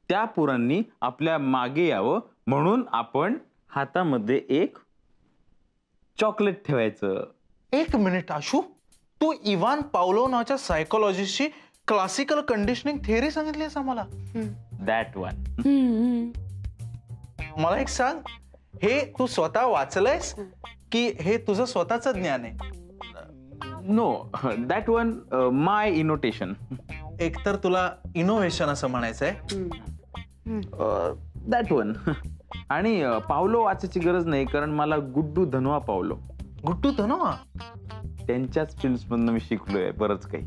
त्या पोरांनी आपल्या मागे यावं म्हणून आपण हातामध्ये एक चॉकलेट ठेवायचं. एक मिनिट आशू, तू इवान पावलो नावाच्या सायकोलॉजिस्टची क्लासिकल कंडिशनिंग थिअरी सांगितलीस आम्हाला. That one. मला एक सांग, हे तू स्वतः वाचलंयस की हे तुझं स्वतःच ज्ञान आहे? नो, दॅट वन माय इनोटेशन. एकतर तुला इनोव्हेशन असं म्हणायचंय. That one. आणि पावलो वाचायची गरज नाही, कारण मला गुड्डू धनवा पावलो. गुड्डू धनवा? त्यांच्याच फिल्म्स मधनं मी शिकलोय बरंच काही.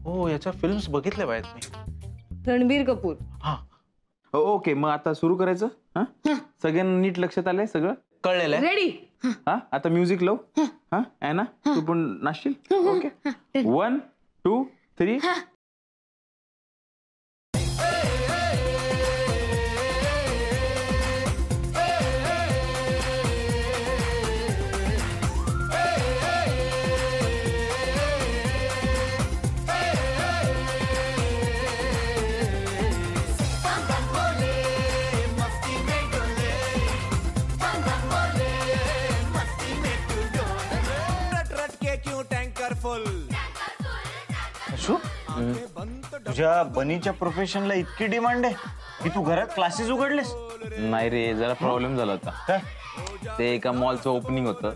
हो, याच्या फिल्म्स बघितल्या पाहिजेत मी. रणबीर कपूर. हा, ओके, मग आता सुरू करायचं. हा, सगळ्यांना नीट लक्षात आलंय सगळं? कळलेलं आहे. रेडी. हा, आता म्युझिक लाव. हा, ॲना तू पण नाचशील? ओके, 1 2 3. तुझ्या बनीच्या प्रोफेशनला इतकी डिमांड आहे की तू घरात क्लासेस उघडलेस? नाही रे, जरा प्रॉब्लेम झाला होता. काय? ते एका मॉलचं ओपनिंग होतं,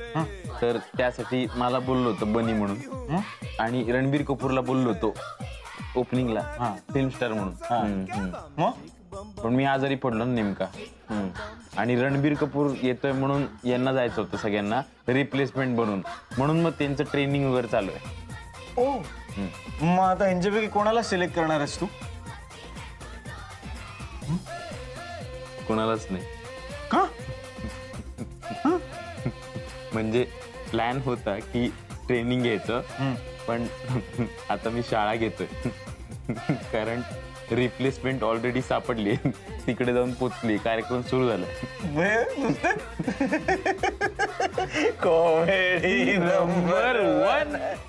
तर त्यासाठी मला बोललो होतं बनी म्हणून, आणि रणबीर कपूरला बोललो होतो ओपनिंगला फिल्म स्टार म्हणून. पण मी आजारी पडलो ना नेमका, आणि रणबीर कपूर येतोय म्हणून यांना जायचं होतं सगळ्यांना रिप्लेसमेंट बनून, म्हणून मग त्यांचं ट्रेनिंग वगैरे चालू आहे. ओ, मग आता यांच्यापैकी कोणाला सिलेक्ट करणार आहेस तू? कोणालाच नाही. का? म्हणजे प्लॅन होता की ट्रेनिंग घ्यायचं, पण आता मी शाळा घेतोय कारण रिप्लेसमेंट ऑलरेडी सापडली, तिकडे जाऊन पोचली, कार्यक्रम सुरू झालाय. Comedy number 1.